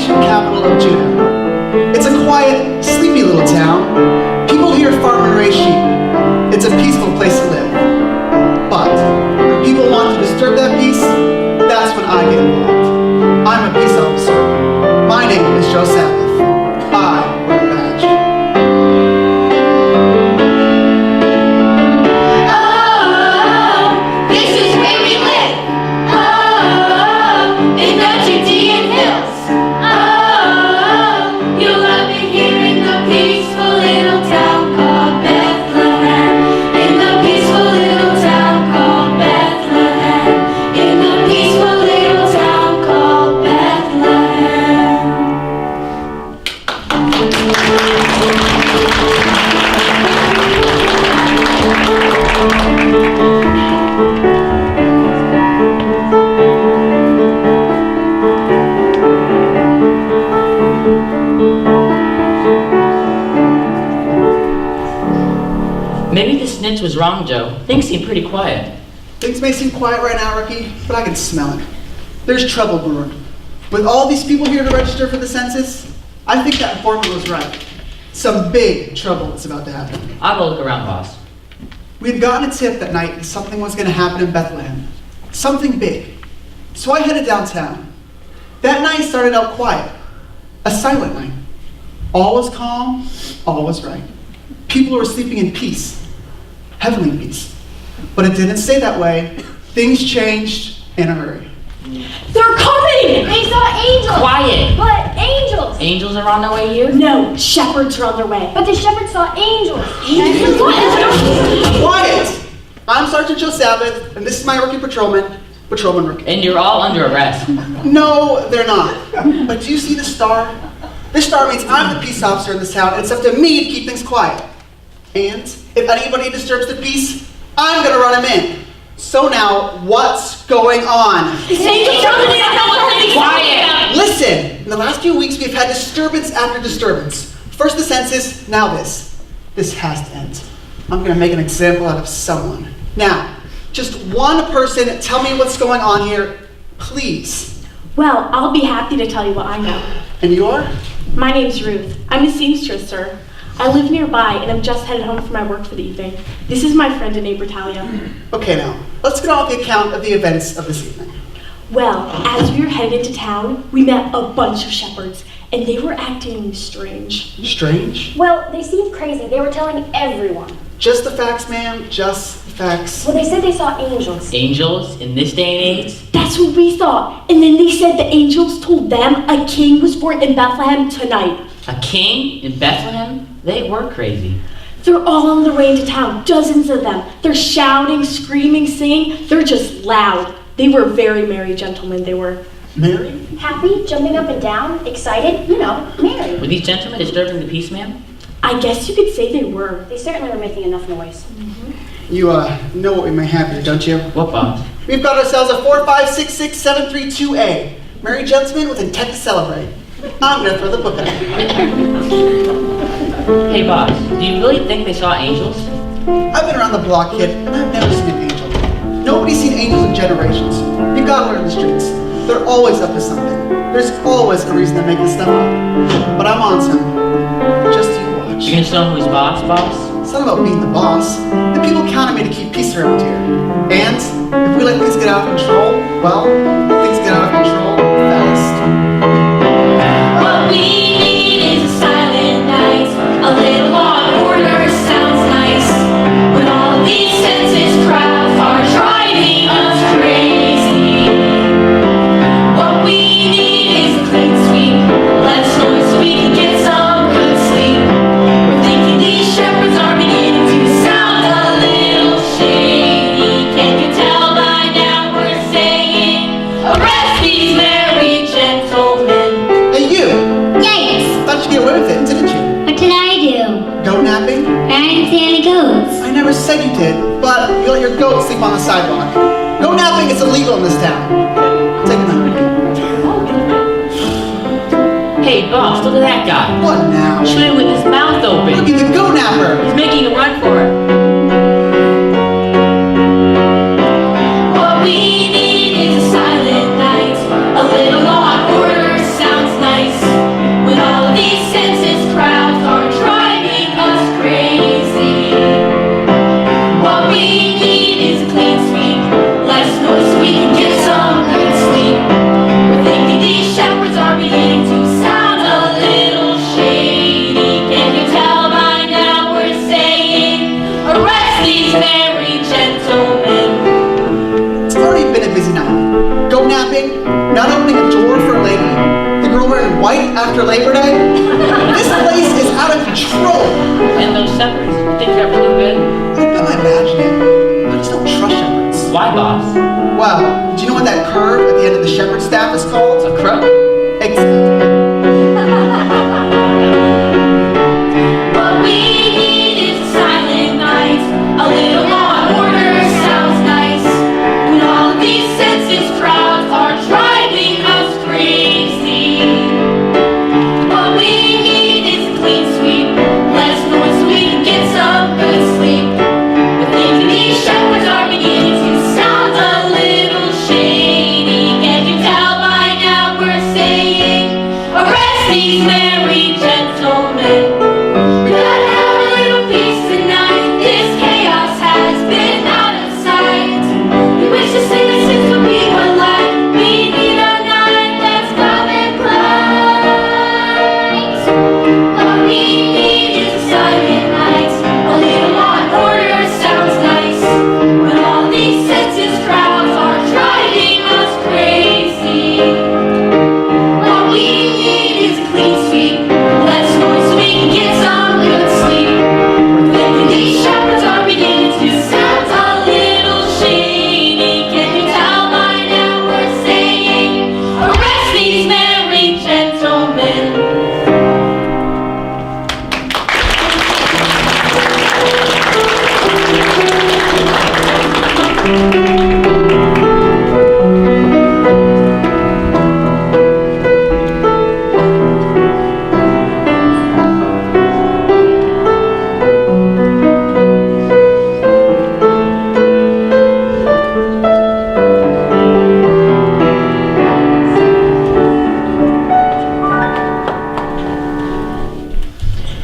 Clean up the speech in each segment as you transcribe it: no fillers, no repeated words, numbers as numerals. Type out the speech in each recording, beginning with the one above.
ancient capital of Judah. It's a quiet, sleepy little town. People here farm and raise sheep. It's a peaceful place to live. But when people want to disturb that peace, that's when I get involved. I'm a peace officer. My name is Joe Sabbath. I wear a badge. Oh, this is where we live. Oh, in the Judean hills. Oh, you'll love it here in the peaceful little town called Bethlehem. In the peaceful little town called Bethlehem. In the peaceful little town called Bethlehem. Maybe the snitch was wrong, Joe. Things seem pretty quiet. Things may seem quiet right now, Ricky, but I can smell it. There's trouble brewing. With all these people here to register for the census, I think that informant was right. Some big trouble is about to happen. I'll go look around, boss. We had gotten a tip that night that something was going to happen in Bethlehem. Something big. So I headed downtown. That night started out quiet. A silent night. All was calm, all was right. People were sleeping in peace. Heavenly peace. But it didn't stay that way. Things changed in a hurry. They're coming! They saw angels. Quiet! But angels. Angels are on their way here? No, shepherds are on their way. But the shepherds saw angels. Quiet! I'm Sergeant Joe Sabbath, and this is my rookie patrolman, Patrolman Rookie. And you're all under arrest. No, they're not. But do you see the star? This star means I'm the peace officer in this town, and it's up to me to keep things quiet. And if anybody disturbs the peace, I'm gonna run him in. So now, what's going on? Quiet! Listen, in the last few weeks we've had disturbance after disturbance. First the census, now this. This has to end. I'm gonna make an example out of someone. Now, just one person tell me what's going on here, please. Well, I'll be happy to tell you what I know. And you are? My name's Ruth. I'm a seamstress, sir. I live nearby, and I'm just headed home from my work for the evening. This is my friend and neighbor, Talia. Okay now, let's get on with the account of the events of this evening. Well, as we were headed into town, we met a bunch of shepherds, and they were acting strange. Strange? Well, they seemed crazy. They were telling everyone. Just the facts, ma'am, just the facts. Well, they said they saw angels. Angels in this day and age? That's what we thought. And then they said the angels told them a king was born in Bethlehem tonight. A king in Bethlehem? They were crazy. They're all on their way into town, dozens of them. They're shouting, screaming, singing. They're just loud. They were very merry gentlemen, they were. Mary? Happy, jumping up and down, excited, you know, merry. Were these gentlemen disturbing the peace, ma'am? I guess you could say they were. They certainly were making enough noise. You know what we may have here, don't you? What, boss? We've got ourselves a 4566732A. Merry gentlemen with intent to celebrate. I'm gonna throw the book at you. Hey, boss, do you really think they saw angels? I've been around the block, kid, and I've never seen an angel. Nobody's seen angels in generations. You gotta learn the streets. They're always up to something. There's always a reason to make this stuff up. But I'm on some. Just you watch. You gonna show who's boss, boss? It's not about being the boss. The people count on me to keep peace around here. And if we let things get out of control, well, things get out of control fast. What we need is a silent night. A little law and order sounds nice. When all these census crowds are driving us crazy. What we need is a clean sweep. Less noise so we can get some good sleep. We're thinking these shepherds are beginning to sound a little shady. Can you tell by now we're saying, arrest these merry gentlemen? Hey, you! Yikes! Thought you'd get away with it, didn't you? What did I do? Goat napping? I didn't see any goats. I never said you did, but you let your goat sleep on the sidewalk. Goat napping is illegal in this town. Take a night. Hey, boss, look at that guy. What now? Shooting with his mouth Look open. at the goat napper! He's making a run for it. What we need is a silent night. A little law and order sounds nice. these merry gentlemen. It's already been a busy night. Go napping, not opening a door for a lady, the girl wearing white after Labor Day. This place is out of control. And those shepherds, you think they're really good? I bet I imagine it. I just don't trust shepherds. Why, boss? Wow, do you know what that curve at the end of the shepherd staff is called? A crook? Exactly. What we need is a silent night. A little law and order sounds nice. When all of these census crowds are driving us crazy. What we need is a clean sweep. Less noise so we can get some good sleep. We're thinking these shepherds are beginning to sound a little shady. Can you tell by now we're saying, arrest these merry gentlemen. We gotta have a little peace tonight. This chaos has been out of sight. We wish the citizens would be polite. We need a night that's calm and bright. What we need is a silent night. A little law and order sounds nice. When all these census crowds are driving us crazy. What we need is a clean sweep. Less noise so we can get some good sleep. We're thinking these shepherds are beginning to sound a little shady. Can you tell by now we're saying, arrest these merry gentlemen.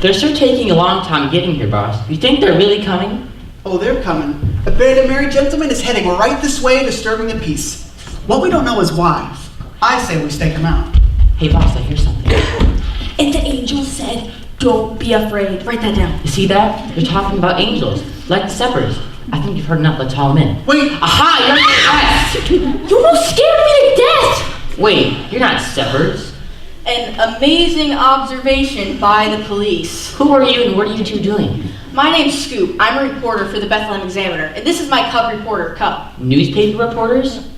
They're sure taking a long time getting here, boss. You think they're really coming? Oh, they're coming. A band of merry gentlemen is heading right this way, disturbing the peace. What we don't know is why. I say we stake them out. Hey, boss, I hear something. And the angel said, don't be afraid. Write that down. You see that? They're talking about angels, like the shepherds. I think you've heard enough. Let's haul them in. Wait, Aha! You're under arrest! You almost scared me to death! Wait, you're not shepherds. An amazing observation by the police. Who are you and what are you two doing? My name's Scoop. I'm a reporter for the Bethlehem Examiner, and this is my cub reporter, Cup. Newspaper reporters?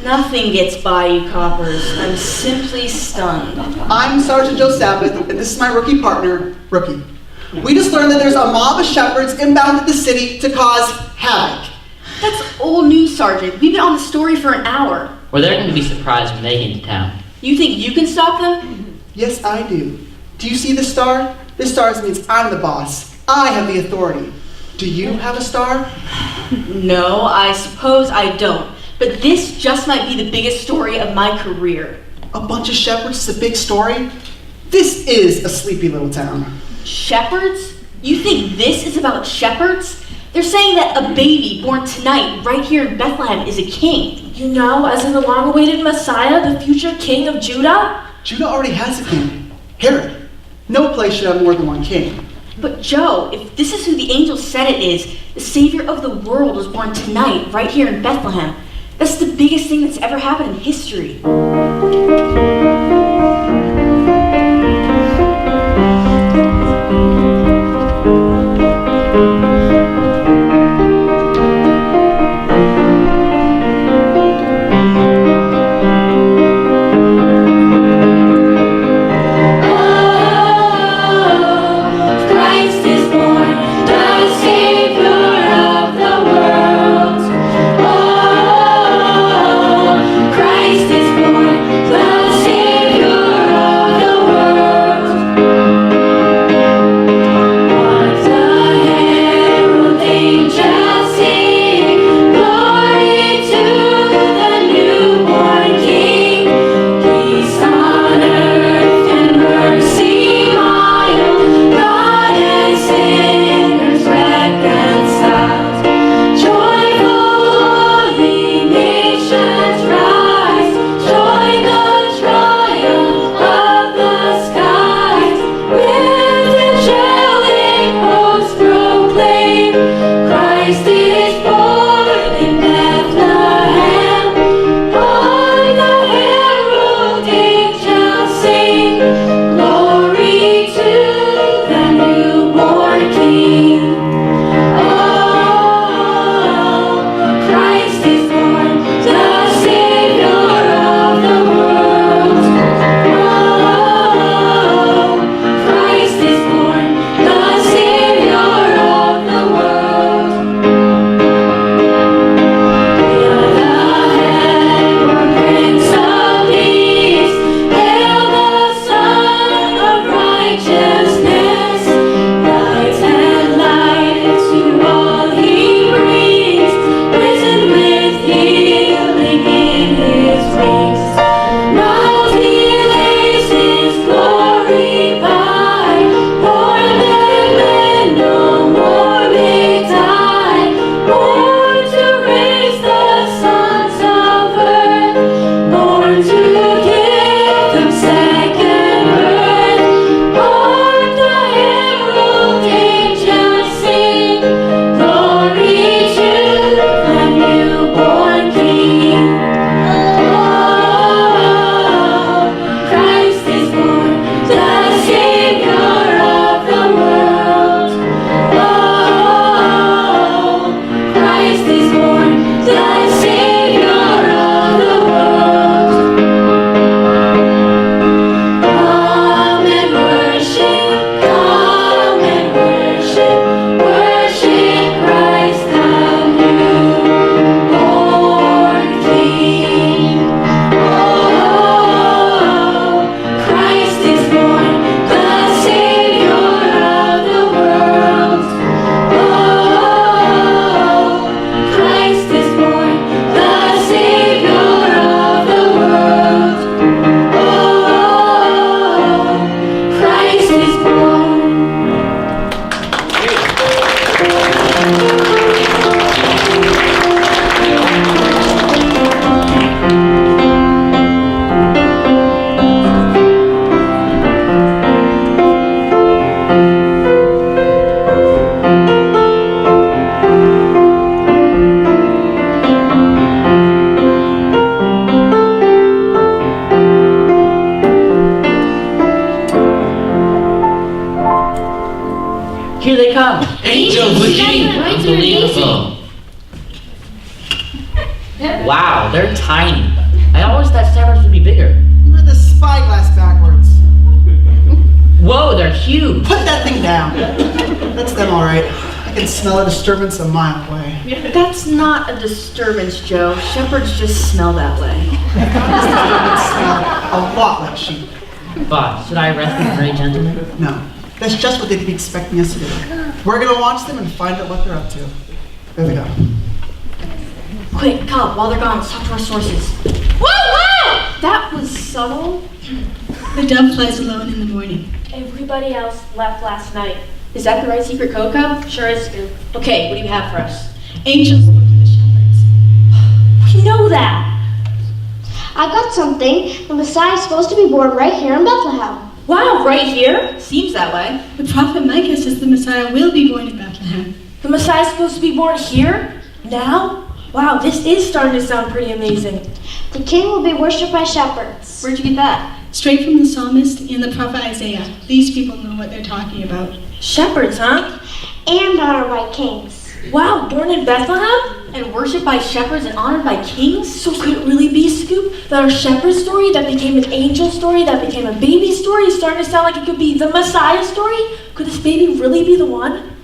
Nothing gets by you, coppers. I'm simply stunned. I'm Sergeant Joe Sabbath, and this is my rookie partner, Rookie. We just learned that there's a mob of shepherds inbound to the city to cause havoc. That's old news, Sergeant. We've been on the story for an hour. Well, they're going to be surprised when they get into town. You think you can stop them? Yes, I do. Do you see the star? This star means I'm the boss. I have the authority. Do you have a star? No, I suppose I don't. But this just might be the biggest story of my career. A bunch of shepherds is a big story? This is a sleepy little town. Shepherds? You think this is about shepherds? They're saying that a baby born tonight, right here in Bethlehem, is a king. You know, as in the long-awaited Messiah, the future king of Judah? Judah already has a king, Herod. No place should have more than one king. But Joe, if this is who the angel said it is, the Savior of the world was born tonight, right here in Bethlehem. That's the biggest thing that's ever happened in history. Christ is born, the Savior of the world. Oh, Christ is born, the Savior. Here they come. Angels, with Shepherds, me. lights are Unbelievable. Wow, they're tiny. I always thought shepherds would be bigger. You read the spyglass backwards. Whoa, they're huge. Put that thing down. That's them, all right. I can smell a disturbance a mile away. That's not a disturbance, Joe. Shepherds just smell that way. Disturbance smell a lot like sheep. Boss, should I arrest these gray gentlemen? No, that's just what they'd be expecting us to do. We're gonna watch them and find out what they're up to. There they go. Quick, Cobb, while they're gone, let's talk to our sources. Whoa, whoa! That was subtle. The dove flies alone in the morning. Everybody else left last night. Is that the right secret code, Cobb? Sure is, Scoop. Okay, what do you have for us? Angels look for the shepherds. We know that. I got something. The Messiah is supposed to be born right here in Bethlehem. Wow, right here? Seems that way. The prophet Micah says the Messiah will be born in Bethlehem. The Messiah's supposed to be born here? Now? Wow, this is starting to sound pretty amazing. The king will be worshipped by shepherds. Where'd you get that? Straight from the psalmist and the prophet Isaiah. These people know what they're talking about. Shepherds, huh? And honored by kings. Wow, born in Bethlehem? And worshipped by shepherds and honored by kings? So could it really be, Scoop, that our shepherd story that became an angel story that became a baby story is starting to sound like it could be the Messiah story? Could this baby really be the one?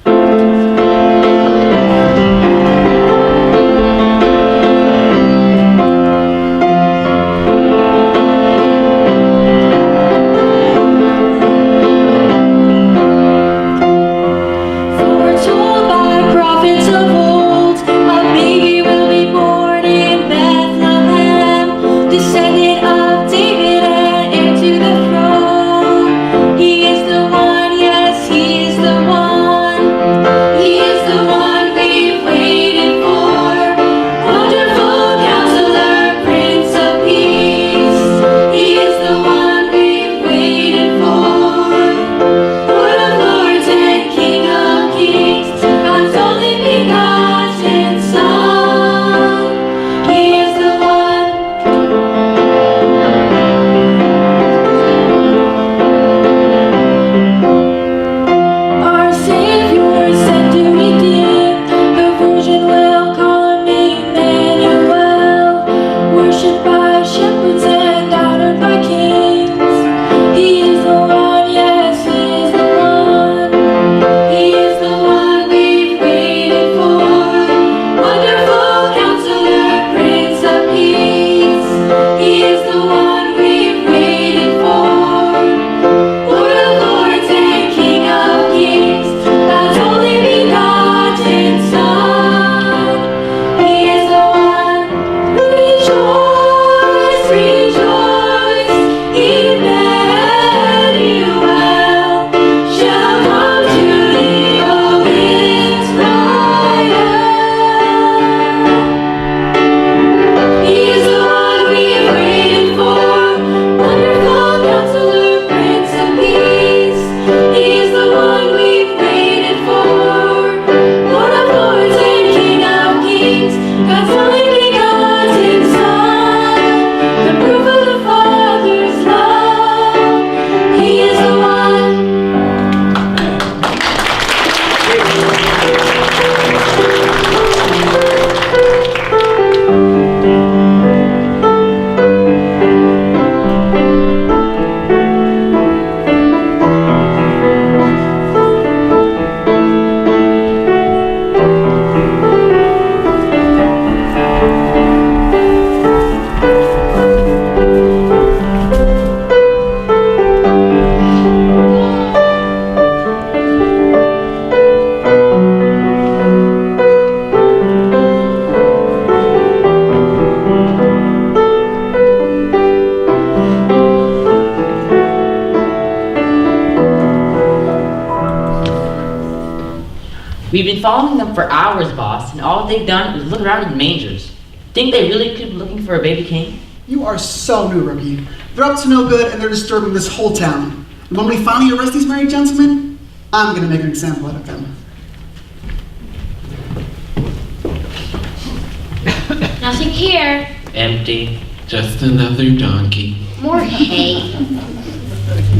Foretold by prophets of old, a baby will be born in Bethlehem, descendant of David and heir to the throne. He is the one, yes, he is the one. We've been following them for hours, boss, and all they've done is look around in mangers. Think they really could be looking for a baby king? You are so new, Rookie. They're up to no good and they're disturbing this whole town. And when we finally arrest these married gentlemen, I'm gonna make an example out of them. Nothing here. Empty. Just another donkey. More hay.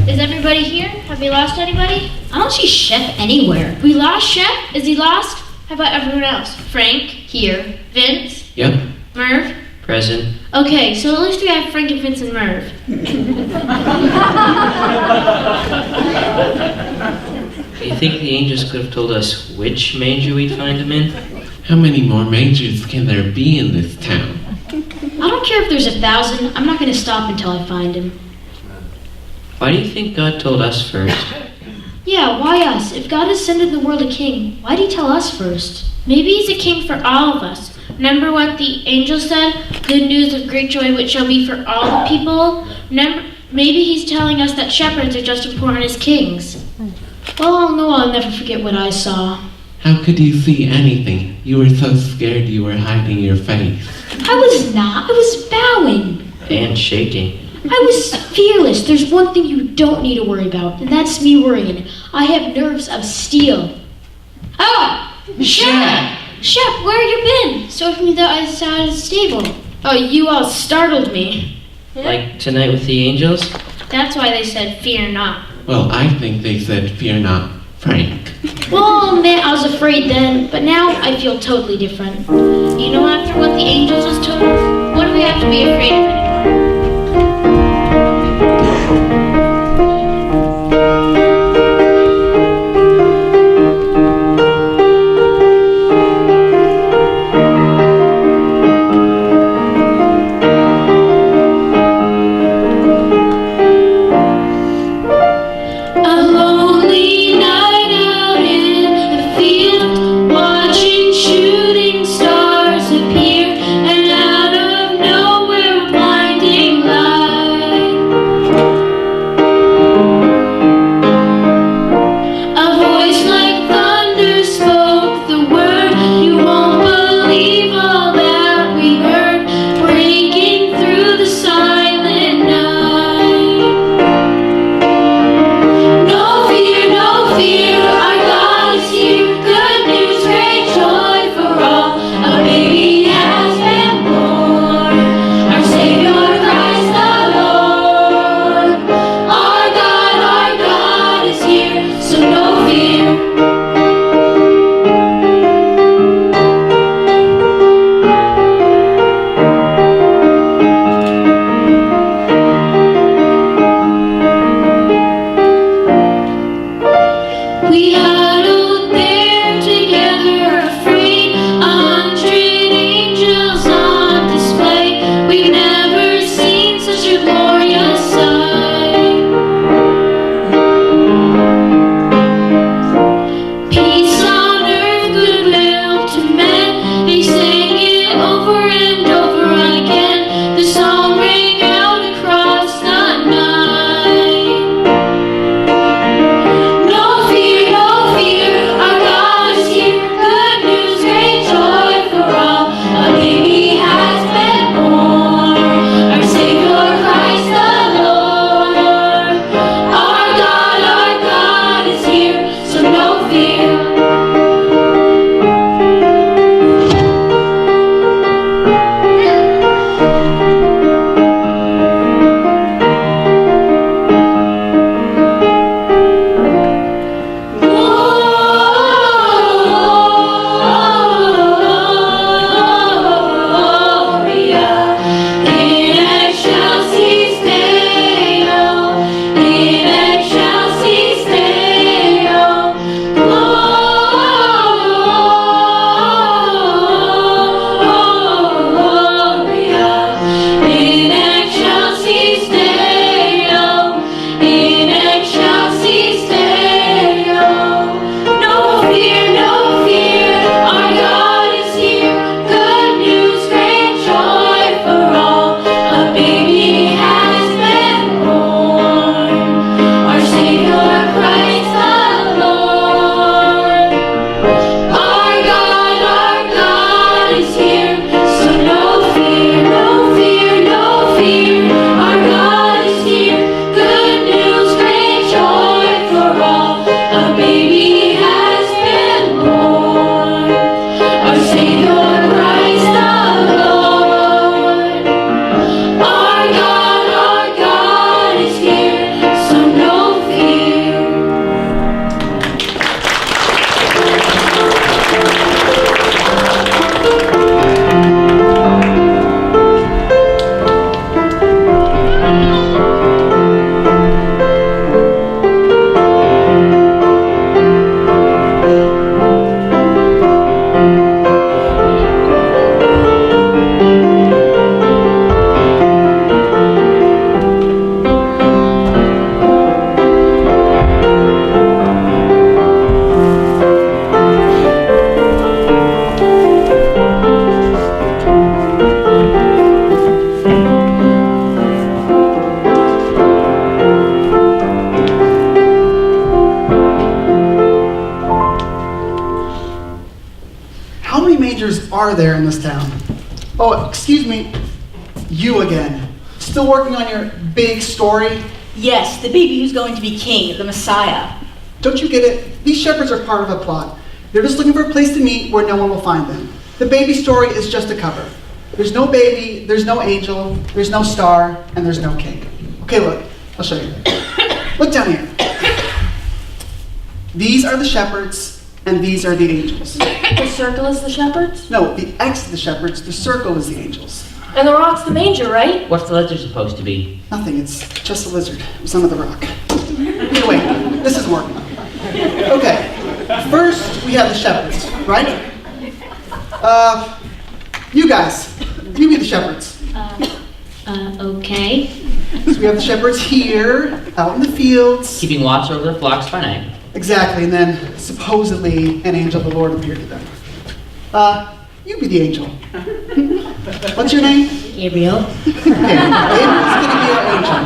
Is everybody here? Have we lost anybody? I don't see Shep anywhere. We lost Shep? Is he lost? How about everyone else? Frank? Here. Vince? Yep. Merv? Present. Okay, so at least we have Frank and Vince and Merv. You think the angels could have told us which manger we'd find him in? How many more mangers can there be in this town? I don't care if there's 1,000. I'm not going to stop until I find him. Why do you think God told us first? Yeah, why us? If God has sent in the world a king, why'd he tell us first? Maybe he's a king for all of us. Remember what the angel said? Good news of great joy which shall be for all the people? Maybe he's telling us that shepherds are just as important as kings. Well, I'll never forget what I saw. How could you see anything? You were so scared you were hiding your face. I was not. I was bowing. And shaking. I was fearless. There's one thing you don't need to worry about, and that's me worrying. I have nerves of steel. Ah! Shep! Shep, where you been? So from the other side of the stable. Oh, you all startled me. Like tonight with the angels? That's why they said fear not. Well, I think they said, fear not, Frank. Well, I'll admit I was afraid then, but now I feel totally different. You know, after what the angels was told, what do we have to be afraid of anymore? Shooting stars appear, and out of nowhere a blind there in this town. Oh, excuse me. You again. Still working on your big story? Yes, the baby who's going to be king, the Messiah. Don't you get it? These shepherds are part of a plot. They're just looking for a place to meet where no one will find them. The baby story is just a cover. There's no baby, there's no angel, there's no star, and there's no king. Okay, look. I'll show you. Look down here. These are the shepherds, and these are the angels. The circle is the shepherds? No, the X is the shepherds, the circle is the angels. And the rock's the manger, right? What's the lizard supposed to be? Nothing, it's just a lizard. It was under the rock. Here, wait, this isn't working. Okay, first we have the shepherds, right? You guys, you be the shepherds. Okay. So we have the shepherds here, out in the fields. Keeping watch over the flocks by night. Exactly, and then supposedly an angel of the Lord appeared to them. You be the angel. What's your name? Gabriel. Okay, Gabriel's gonna be our angel.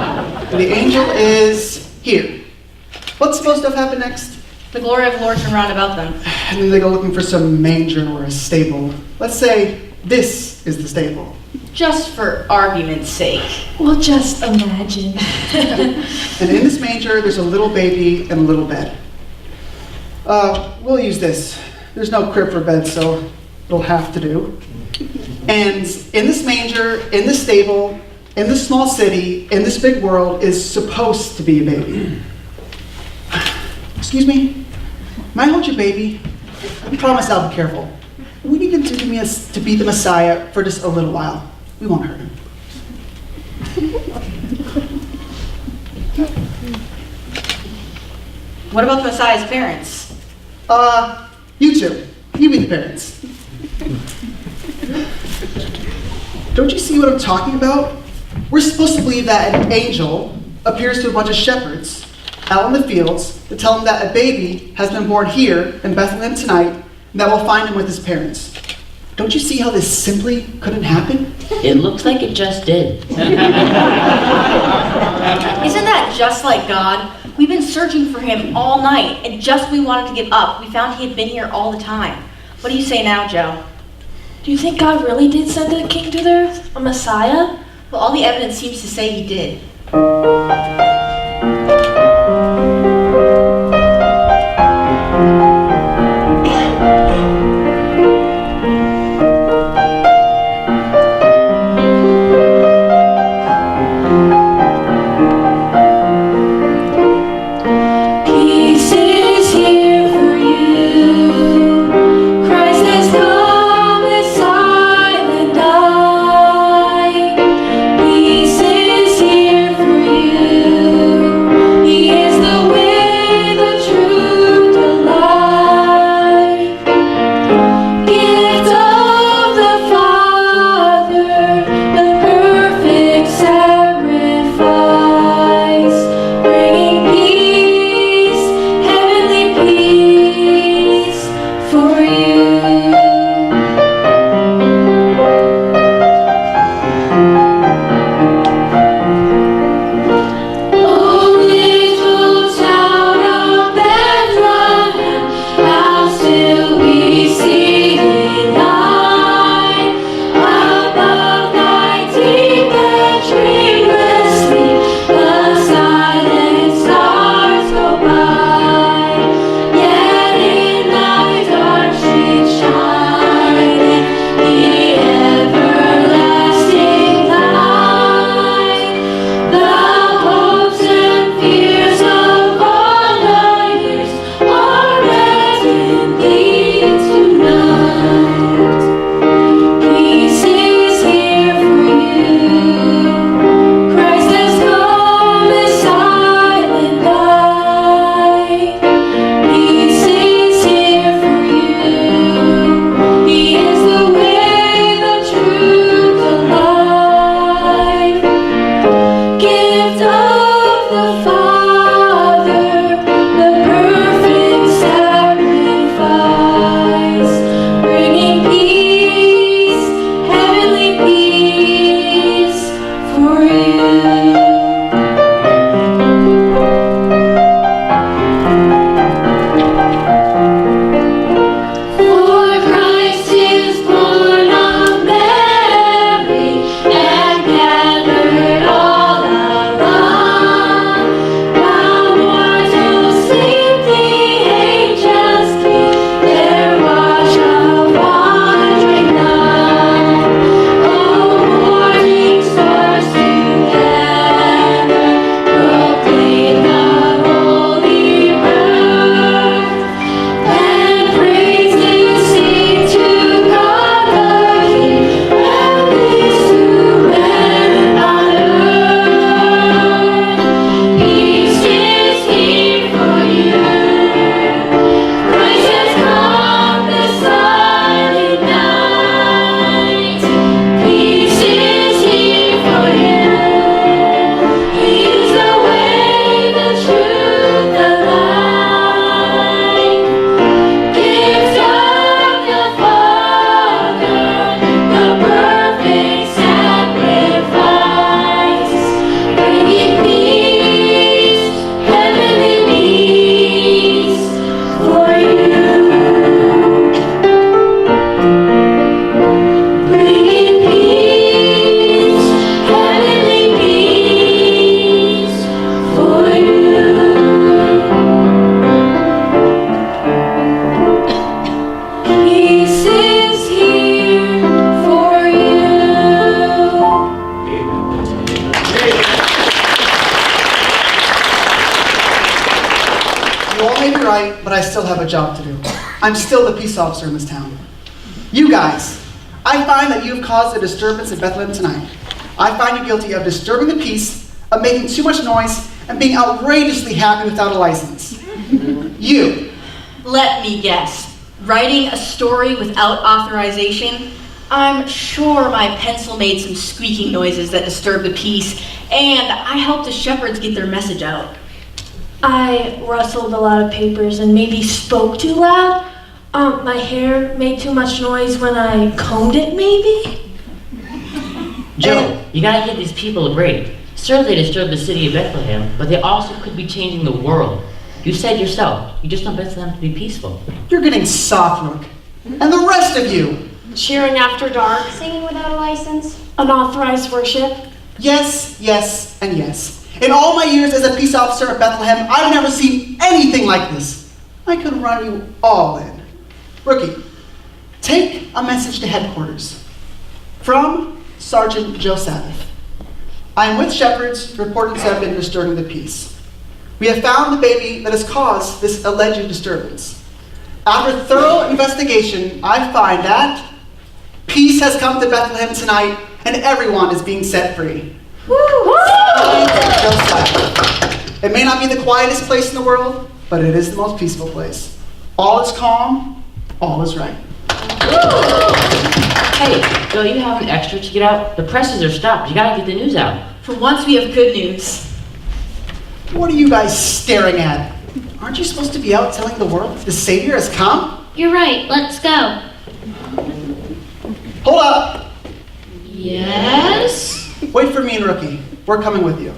And the angel is here. What's supposed to have happened next? The glory of the Lord turned round about them. And then they go looking for some manger or a stable. Let's say this is the stable. Just for argument's sake. Well, just imagine. And in this manger, there's a little baby and a little bed. We'll use this. There's no crib for bed, so it'll have to do. And in this manger, in this stable, in this small city, in this big world, is supposed to be a baby. Excuse me? May I hold your baby? I promise I'll be careful. We need him to be the Messiah for just a little while. We won't hurt him. What about the Messiah's parents? You two. You be the parents. Don't you see what I'm talking about? We're supposed to believe that an angel appears to a bunch of shepherds out in the fields to tell them that a baby has been born here in Bethlehem tonight and that we'll find him with his parents. Don't you see how this simply couldn't happen? It looks like it just did. Isn't that just like God? We've been searching for him all night, and just when we wanted to give up, we found he had been here all the time. What do you say now, Joe? Do you think God really did send a king to earth? A Messiah? Well, all the evidence seems to say he did. Peace is here for you. Christ has come this silent night. Peace is here for you. still have a job to do. I'm still the peace officer in this town. You guys, I find that you've caused a disturbance in Bethlehem tonight. I find you guilty of disturbing the peace, of making too much noise, and being outrageously happy without a license. You. Let me guess. Writing a story without authorization? I'm sure my pencil made some squeaking noises that disturbed the peace, and I helped the shepherds get their message out. I rustled a lot of papers and maybe spoke too loud. My hair made too much noise when I combed it, maybe? Joe, you gotta give these people a break. Sure, they disturbed the city of Bethlehem, but they also could be changing the world. You said yourself, you just want Bethlehem to be peaceful. You're getting soft, Rook. And the rest of you. Cheering after dark, Singing without a license. unauthorized worship. Yes, yes, and yes. In all my years as a peace officer at Bethlehem, I've never seen anything like this. I could run you all in. Rookie, take a message to headquarters. From Sergeant Joe Sabbath. I am with shepherds. Reports have been disturbing the peace. We have found the baby that has caused this alleged disturbance. After thorough investigation, I find that peace has come to Bethlehem tonight and everyone is being set free. Joe Sabbath. It may not be the quietest place in the world, but it is the most peaceful place. All is calm, all is right. Hey, Joe, you have an extra to get out? The presses are stopped. You gotta get the news out. For once, we have good news. What are you guys staring at? Aren't you supposed to be out telling the world the Savior has come? You're right, let's go. Hold up! Yes? Wait for me and Rookie. We're coming with you.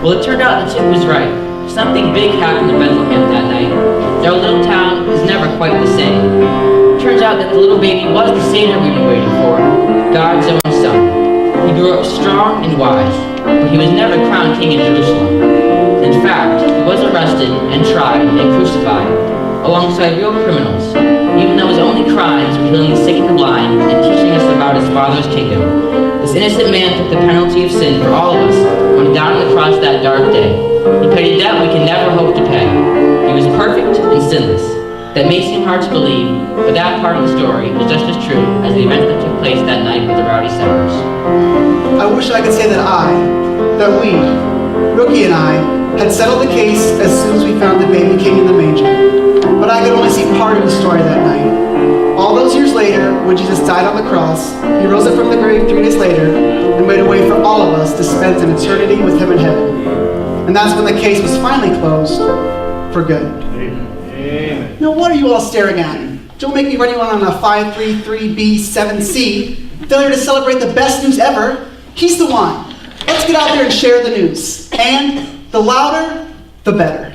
Well, it turned out the tip was right. Something big happened in Bethlehem that night. Their little town was never quite the same. Turns out that the little baby was the Savior we've been waiting for, God's own Son. He grew up strong and wise, but he was never crowned king in Jerusalem. In fact, he was arrested and tried and crucified alongside real criminals, even though his only crimes were healing the sick and the blind and teaching us about his Father's kingdom. This innocent man took the penalty of sin for all of us when he died on the cross that dark day. He paid a debt we can never hope to pay. He was perfect and sinless. That may seem hard to believe, but that part of the story is just as true as the events that took place that night with the Rowdy Sellers. I wish I could say that we, Rookie and I, had settled the case as soon as we found the baby king in the manger. But I could only see part of the story that night. All those years later, when Jesus died on the cross, he rose up from the grave 3 days later and made a way for all of us to spend an eternity with him in heaven. And that's when the case was finally closed for good. Amen. Now, what are you all staring at? Don't make me run you on a 533B7C. Failure to celebrate the best news ever. He's the one. Let's get out there and share the news. And the louder, the better.